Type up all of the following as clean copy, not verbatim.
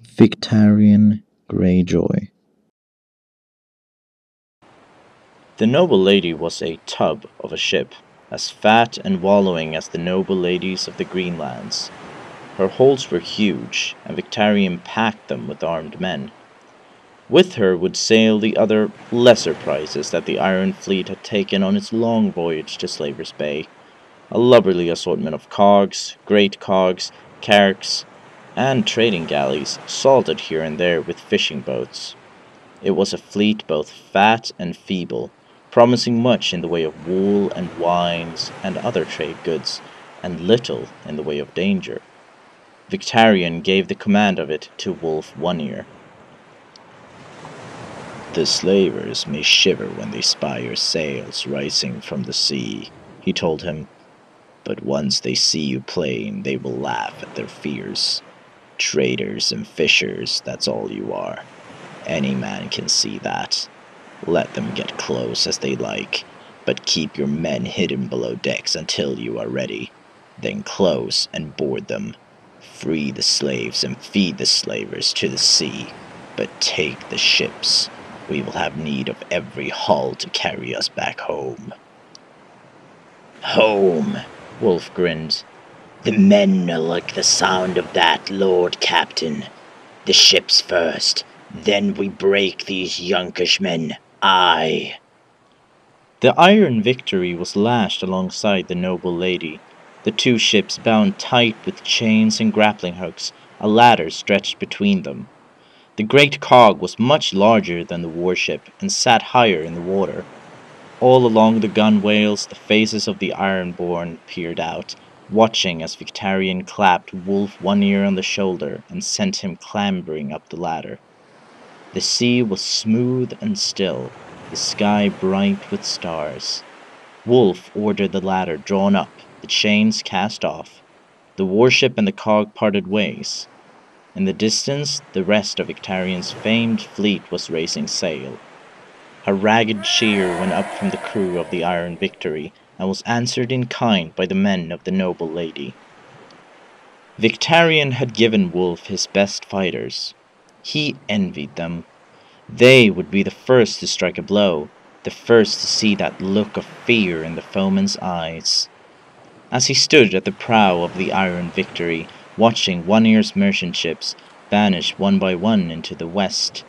Victarion Greyjoy. The noble lady was a tub of a ship, as fat and wallowing as the noble ladies of the Greenlands. Her holds were huge, and Victarion packed them with armed men. With her would sail the other lesser prizes that the Iron Fleet had taken on its long voyage to Slaver's Bay, a lubberly assortment of cogs, great cogs, carracks, and trading galleys, salted here and there with fishing boats. It was a fleet both fat and feeble, promising much in the way of wool and wines and other trade goods, and little in the way of danger. Victarion gave the command of it to Wolf One Ear. "The slavers may shiver when they spy your sails rising from the sea," he told him, "but once they see you plain, they will laugh at their fears. Traders and fishers, that's all you are. Any man can see that. Let them get close as they like, but keep your men hidden below decks until you are ready. Then close and board them. Free the slaves and feed the slavers to the sea, but take the ships. We will have need of every hull to carry us back home." "Home," Wolf grinned. "The men are like the sound of that, Lord Captain. The ships first, then we break these Yunkish men. Aye." The Iron Victory was lashed alongside the noble lady, the two ships bound tight with chains and grappling hooks, a ladder stretched between them. The great cog was much larger than the warship and sat higher in the water. All along the gunwales the faces of the Ironborn peered out, watching as Victarion clapped Wolf One Ear on the shoulder and sent him clambering up the ladder. The sea was smooth and still, the sky bright with stars. Wolf ordered the ladder drawn up, the chains cast off. The warship and the cog parted ways. In the distance, the rest of Victarion's famed fleet was raising sail. A ragged cheer went up from the crew of the Iron Victory, and was answered in kind by the men of the noble lady. Victarion had given Wolf his best fighters. He envied them. They would be the first to strike a blow, the first to see that look of fear in the foeman's eyes. As he stood at the prow of the Iron Victory, watching One Ear's merchant ships vanish one by one into the west,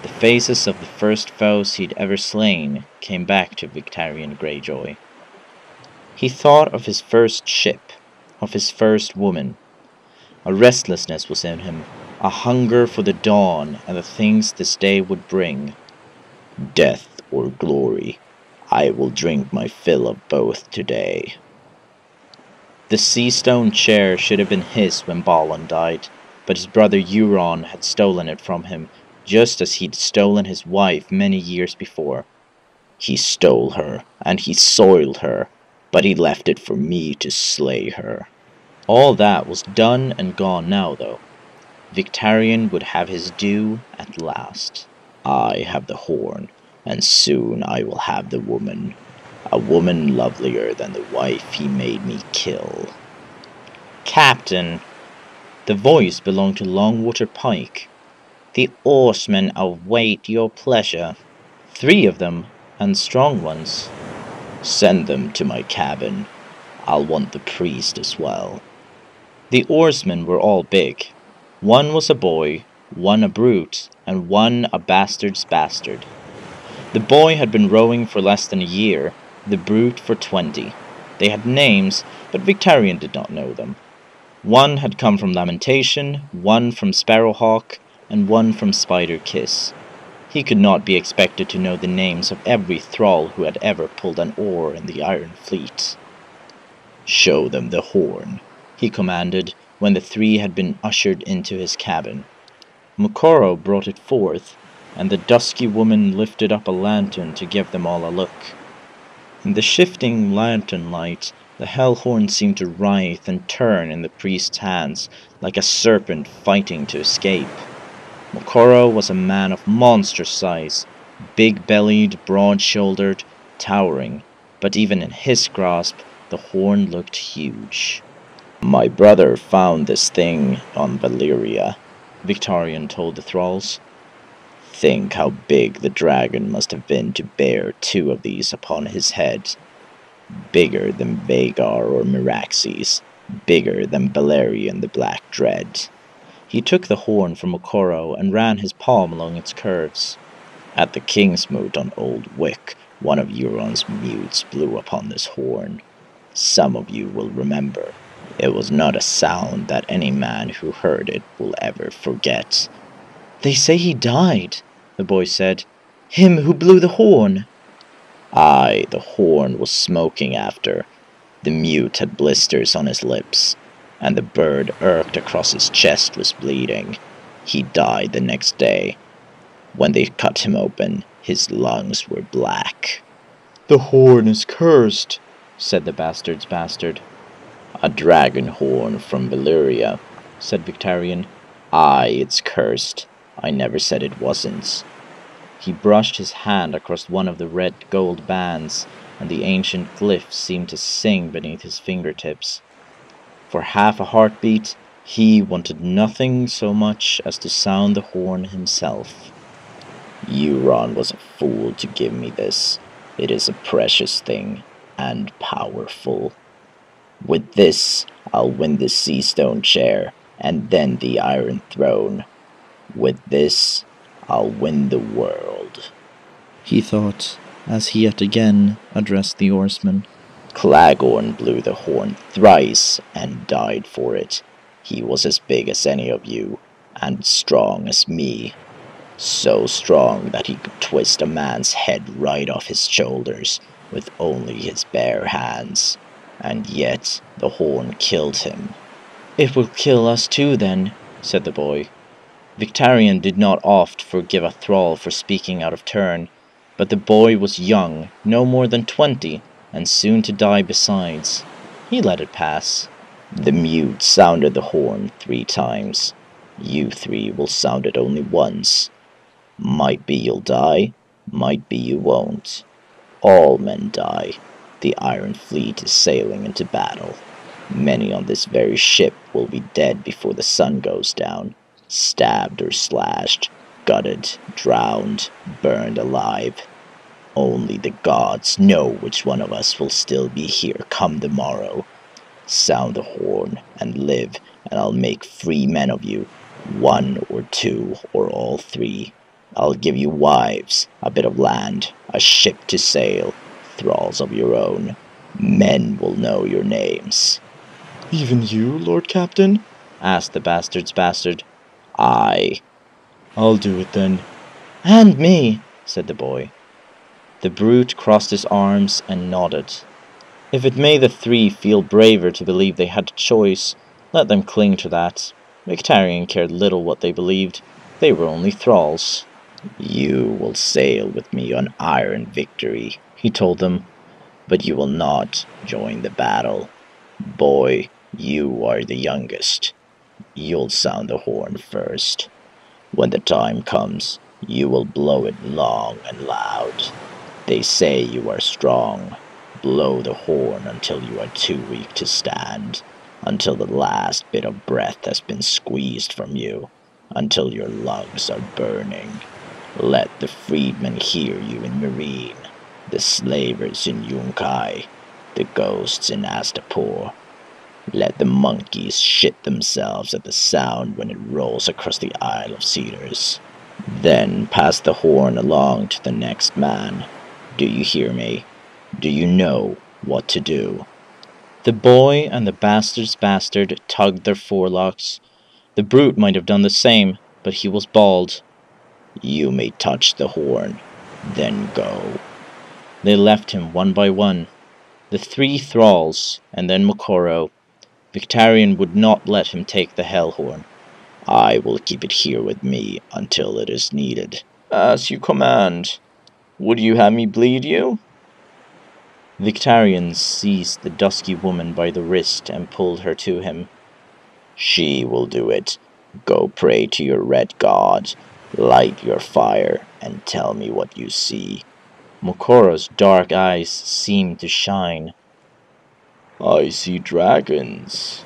the faces of the first foes he'd ever slain came back to Victarion Greyjoy. He thought of his first ship, of his first woman. A restlessness was in him, a hunger for the dawn and the things this day would bring. "Death or glory, I will drink my fill of both today." The sea-stone chair should have been his when Balon died, but his brother Euron had stolen it from him, just as he'd stolen his wife many years before. He stole her, and he soiled her, but he left it for me to slay her. All that was done and gone now, though. Victarion would have his due at last. I have the horn, and soon I will have the woman. A woman lovelier than the wife he made me kill. "Captain," the voice belonged to Longwater Pike. "The oarsmen await your pleasure. 3 of them, and strong ones." "Send them to my cabin. I'll want the priest as well." The oarsmen were all big. One was a boy, one a brute, and one a bastard's bastard. The boy had been rowing for less than a year, the brute for 20. They had names, but Victarion did not know them. One had come from Lamentation, one from Sparrowhawk, and one from Spider Kiss. He could not be expected to know the names of every thrall who had ever pulled an oar in the Iron Fleet. "Show them the horn," he commanded, when the 3 had been ushered into his cabin. Moqorro brought it forth, and the dusky woman lifted up a lantern to give them all a look. In the shifting lantern light, the hell horn seemed to writhe and turn in the priest's hands like a serpent fighting to escape. Moqorro was a man of monstrous size, big-bellied, broad-shouldered, towering, but even in his grasp, the horn looked huge. "My brother found this thing on Valyria. Victarion told the thralls. Think how big the dragon must have been to bear 2 of these upon his head. Bigger than Vagar or Meraxes, bigger than Balerion the Black Dread. He took the horn from Okoro and ran his palm along its curves. At the king's moot on Old Wick, one of Euron's mutes blew upon this horn. Some of you will remember. It was not a sound that any man who heard it will ever forget. They say he died, the boy said. Him who blew the horn. Aye, the horn was smoking after. The mute had blisters on his lips, and the bird irked across his chest was bleeding. He died the next day. When they cut him open, his lungs were black. The horn is cursed, said the bastard's bastard. A dragon horn from Valyria, said Victarion. Aye, it's cursed. I never said it wasn't. He brushed his hand across one of the red gold bands, and the ancient glyph seemed to sing beneath his fingertips. For half a heartbeat, he wanted nothing so much as to sound the horn himself. Euron was a fool to give me this. It is a precious thing, and powerful. With this, I'll win the sea stone chair, and then the Iron Throne. With this, I'll win the world, he thought, as he yet again addressed the oarsmen. Claghorn blew the horn thrice and died for it. He was as big as any of you, and strong as me. So strong that he could twist a man's head right off his shoulders with only his bare hands. And yet the horn killed him. It will kill us too, then, said the boy. Victarion did not oft forgive a thrall for speaking out of turn, but the boy was young, no more than 20, and soon to die besides. He let it pass. The mute sounded the horn 3 times. You 3 will sound it only once. Might be you'll die, might be you won't. All men die. The Iron Fleet is sailing into battle. Many on this very ship will be dead before the sun goes down, stabbed or slashed, gutted, drowned, burned alive. Only the gods know which one of us will still be here come the morrow. Sound the horn and live, and I'll make free men of you, 1 or 2 or all 3. I'll give you wives, a bit of land, a ship to sail, thralls of your own. Men will know your names. Even you, Lord Captain? Asked the bastard's bastard. Aye. I'll do it then. And me, said the boy. The brute crossed his arms and nodded. If it made the 3 feel braver to believe they had a choice, let them cling to that. Victarion cared little what they believed. They were only thralls. You will sail with me on Iron Victory, he told them, but you will not join the battle. Boy, you are the youngest. You'll sound the horn first. When the time comes, you will blow it long and loud. They say you are strong. Blow the horn until you are too weak to stand, until the last bit of breath has been squeezed from you, until your lungs are burning. Let the freedmen hear you in Meereen, the slavers in Yunkai, the ghosts in Astapor. Let the monkeys shit themselves at the sound when it rolls across the Isle of Cedars. Then pass the horn along to the next man. Do you hear me? Do you know what to do? The boy and the bastard's bastard tugged their forelocks. The brute might have done the same, but he was bald. You may touch the horn, then go. They left him one by one. The 3 thralls, and then Mokoro. Victarion would not let him take the Hellhorn. I will keep it here with me until it is needed. As you command. Would you have me bleed you? Victarion seized the dusky woman by the wrist and pulled her to him. She will do it. Go pray to your red god. Light your fire and tell me what you see. Mokoro's dark eyes seemed to shine. I see dragons,